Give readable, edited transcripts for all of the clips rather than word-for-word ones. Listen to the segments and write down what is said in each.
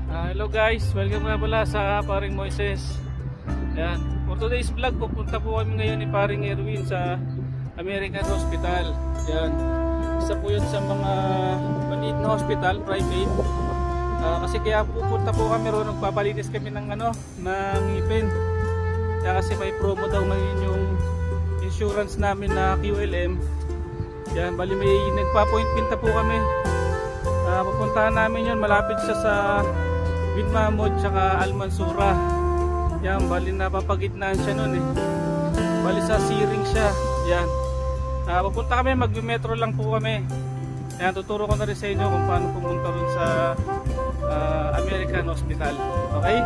Hello guys, welcome nga pala sa Paring Moises. Yan. For today's vlog, pupunta po kami ngayon ni Paring Erwin sa American Hospital. Yan. Isa po yun sa mga maliit na hospital, private. Kasi kaya pupunta po kami roon, nagpapalinis kami ng ngipin. Kaya kasi may promo daw ngayon yung insurance namin na QLM. Yan, bali may nagpa-appointment na po kami. Pupuntahan namin yun, malapit siya sa Binmamod tsaka Almansura. Yan, bali napapagitnaan siya nun eh. Bali sa Siring siya. Yan. Pupunta kami, mag-metro lang po kami. Yan, tuturo ko na rin sa inyo kung paano pumunta rin sa American Hospital. Okay?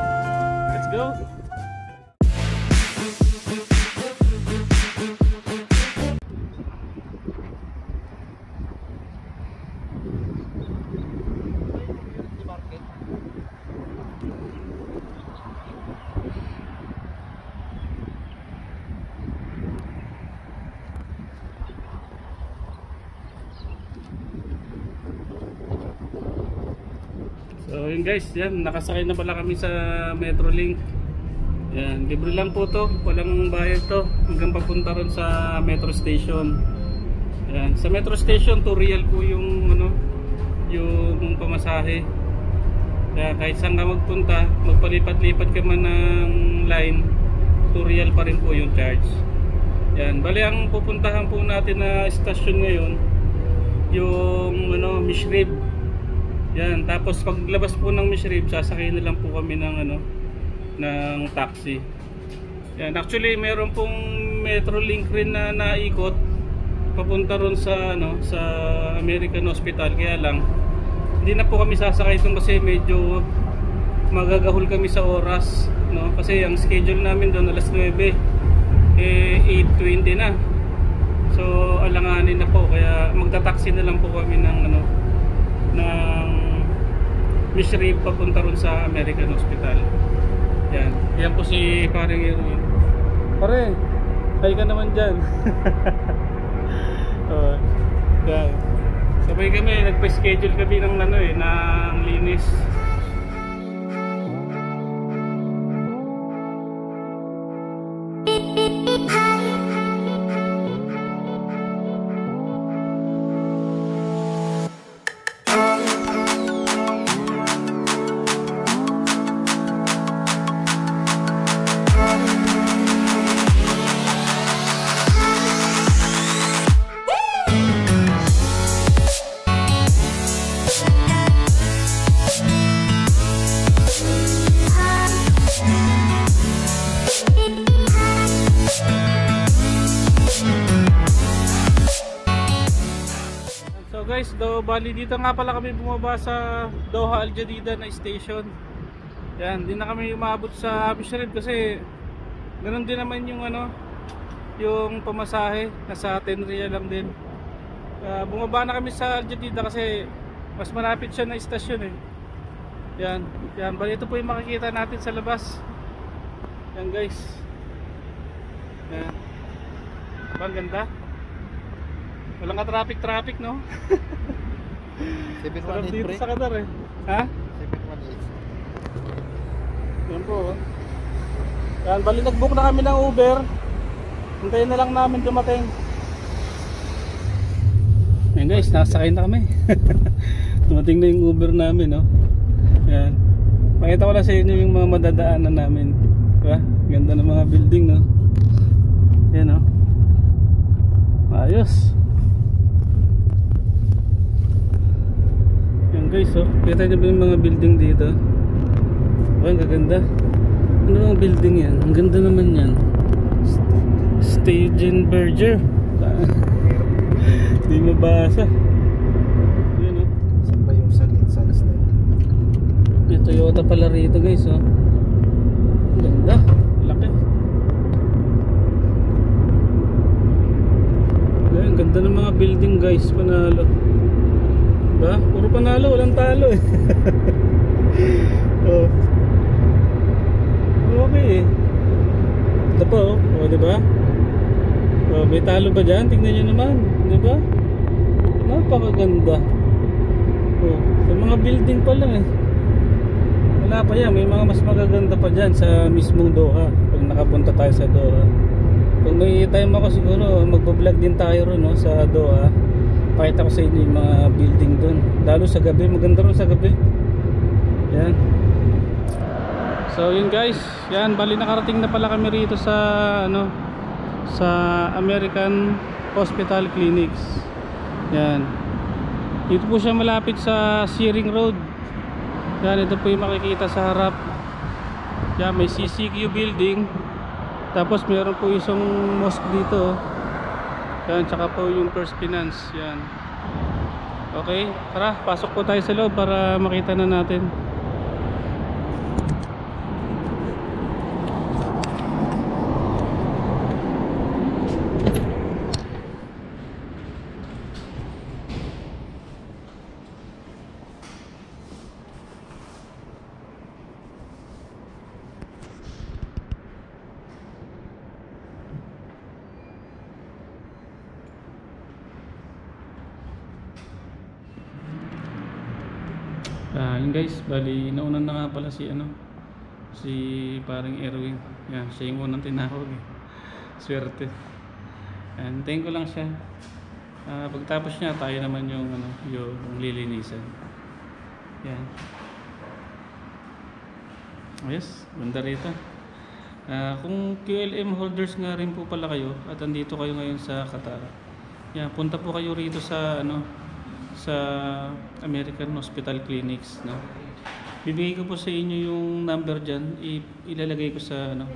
Let's go! So yun guys, yan, nakasakay na pala kami sa Metrolink. Yan, libre lang po to, walang bayad to hanggang papunta ron sa Metro Station. Yan, sa Metro Station 2 real po yung yung pamasahe. Kaya kahit saan ka magpunta, magpalipat-lipat ka man ng line, 2 real pa rin po yung charge. Yan, bali ang pupuntahan po natin na station ngayon yung Mishrib. Yan, tapos paglabas po ng Mishrib, sasakay na lang po kami ng ng taxi. Yan, actually meron pong Metrolink rin na naikot papunta ron sa sa American Hospital, kaya lang hindi na po kami sasakay doon kasi medyo magagahol kami sa oras, no? Kasi ang schedule namin doon alas 9, 8:20 na. So alanganin na po, kaya magta-taxi na lang po kami ng ng Mishrib papunta ron sa American Hospital. Yan. Yan po si Paring Erwin. Pare, hay ka naman dyan. Yan. Sabay kami, nagpa-schedule kami ng ng linis. Guys, bali dito nga pala kami bumaba sa Doha Al Jadida na station. Yan, hindi na kami umabot sa Mishrib kasi ganoon din naman yung yung pamasahe, nasa 10 real lang din. Bumaba na kami sa Al Jadida kasi mas malapit siya na istasyon eh. Yan, yan, bali ito po yung makikita natin sa labas. Yan guys. Yan. Ang ganda. Walang ka-traffic, no? 718 dito sa Qatar eh. Ha? 718. Yan po. Yan, bali nag-book na kami ng Uber. Hintayin na lang namin dumating. Yan guys, nakasakay na kami. Dumating na yung Uber namin, no? Yan. Pakita ko lang sa inyo yung mga madadaanan namin. Diba? Ganda ng mga building, no? Yan, no? Ayos. Guys, kita nyo ba yung mga building dito? Ang gaganda. Ano mga building yan? Ang ganda naman yan. Stegenberger. Hindi mabasa. Yun Saan ba yung salas na yun? May Toyota pala rito guys, ganda. Laki. Ang ganda ng mga building guys. Panalo. Diba? Puro panalo, walang talo eh. Okay eh. Ito pa diba? May talo ba dyan? Tingnan nyo naman, diba? Napakaganda. Sa mga building pa lang eh. wala pa yan, may mga mas magaganda pa dyan sa mismong Doha pag nakapunta tayo sa Doha. Pag may time ako siguro magbablog din tayo ron, no, sa Doha. Pakita ko sa inyo yung mga building doon, lalo sa gabi, maganda ron sa gabi. Yan. So yun guys, yan, bali nakarating na pala kami rito sa ano, sa American Hospital Clinics. Yan. Dito po siya malapit sa Shearing Road. Yan, ito po yung makikita sa harap. Yan, may CCQ building. Tapos meron po isang mosque dito. Yan, tsaka po yung First Finance. Yan. Okay, tara, pasok po tayo sa loob para makita na natin. Yun guys, bali naunan na nga pala si ano, si paring Erwin. Yan, siya yung unang tinawag eh. Swerte. And thank ko lang siya. Pagtapos niya, tayo naman yung ano, yung lilinisan. Yan. Yes, ganda rito. Kung QLM holders nga rin po pala kayo at andito kayo ngayon sa Qatar, yan, punta po kayo rito sa ano, sa American Hospital Clinics, no? Bibigay ko po sa inyo yung number dyan, ilalagay ko sa ano,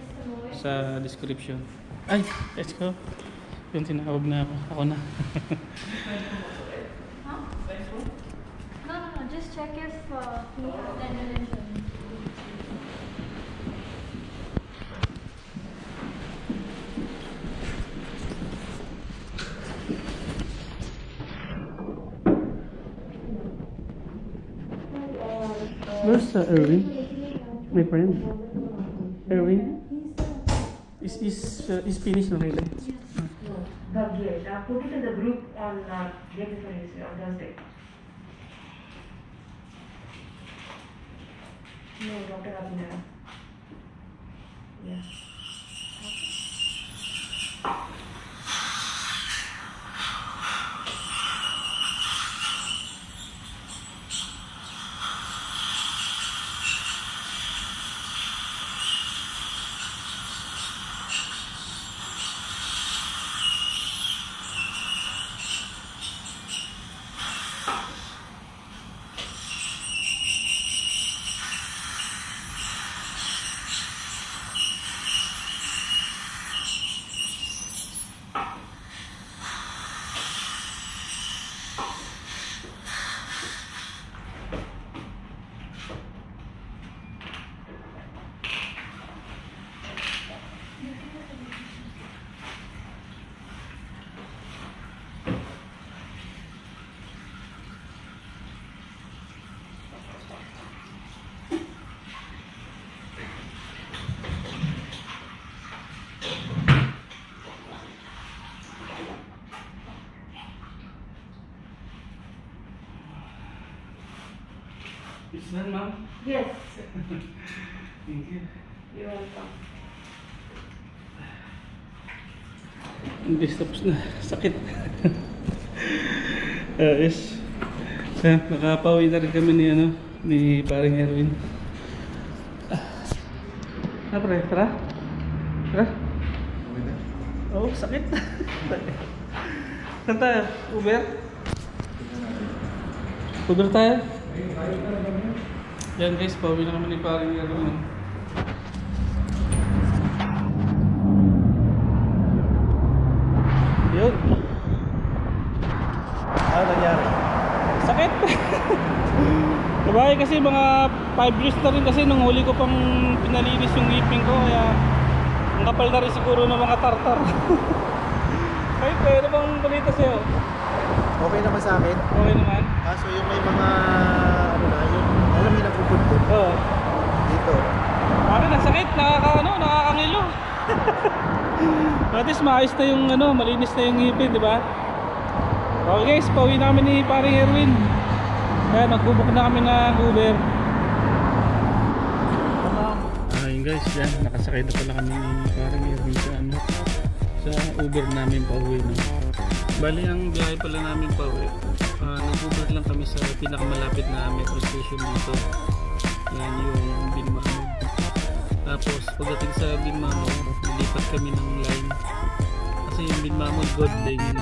sa description. Ay, let's go. Yung tinawag na ako na. No, just check if you have tension. Where's Erwin? My friend. Erwin? Is finished already? Yes, put it in the group on Thursday. No, Dr. Abhinay. Yeah. Is that ma'am? Yes, Thank you. you're welcome. Hindi, tapos na. Sakit. Yes. So, nakapawi na rin kami ni, ano, ni paring Erwin. Pre, tara. Tara. Oh, sakit. Saan tayo? Uber? Uber tayo? Yan guys, pawi na kami ni paring Erwin. Yun. Ano nangyari? Sakit. Diba kasi mga 5 years na rin kasi nung huli ko pang pinalinis yung ngipin ko, kaya ang kapal na rin siguro ng mga tartar. Ay, pwede bang balita sa'yo? Okay naman sa akin. Okay naman? Kaso yung may mga ano na, yung alam mo yung napupundot Oo. dito. Bakit ang sakit? Nakakangilo. At least maayos na yung ano, malinis na yung ngipin, di ba? Okay guys, pauwi na kami ni paring Erwin. Kaya nagbubuk na kami ng Uber. guys, yan, nakasakay na pala kami parang yun sa ano, sa Uber namin pauwi, no? Bali ang biyahe pala namin pauwi, nag-Uber lang kami sa pinakamalapit na metro station dito. Yan yung Binmamod. Tapos pagdating sa Binmamod, nilipat kami ng line kasi yung Binmamod God Line yun,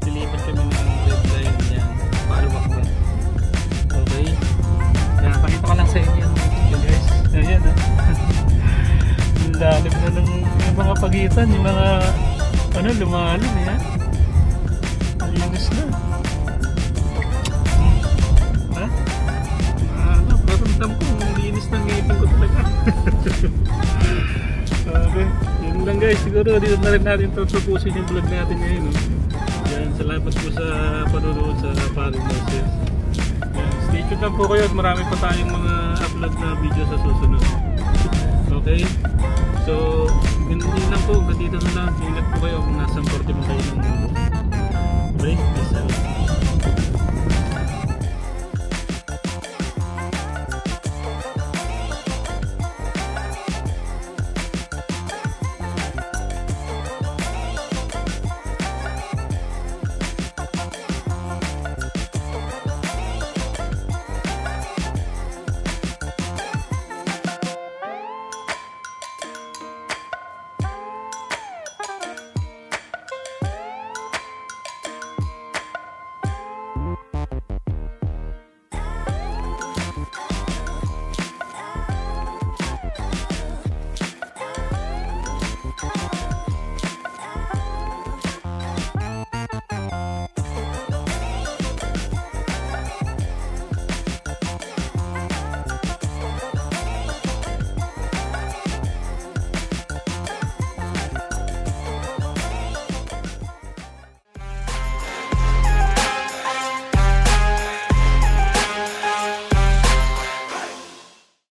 nilipat kami ng Red Line. Yan, paalawak ba? Okay, yan, pakita ko lang sa inyo guys. Ayan, ang lalim na ng mga pagitan, yung mga ano, lumalim yan. Linis na. Ha? Ano, paramdam ko ang linis ng ngipin ko talaga. Okay, yun lang guys, siguro dito na rin natin tutupusin yung vlog natin ngayon, no? Yan, salamat po sa panonood sa Paring Moses. Stay tuned lang po kayo at marami pa tayong mga upload na video sa susunod. Okay? So, ganun lang po. Ganito na lang. Ingat po kayo kung nasa 40 mo kayo ng mundo. Okay? Peace out.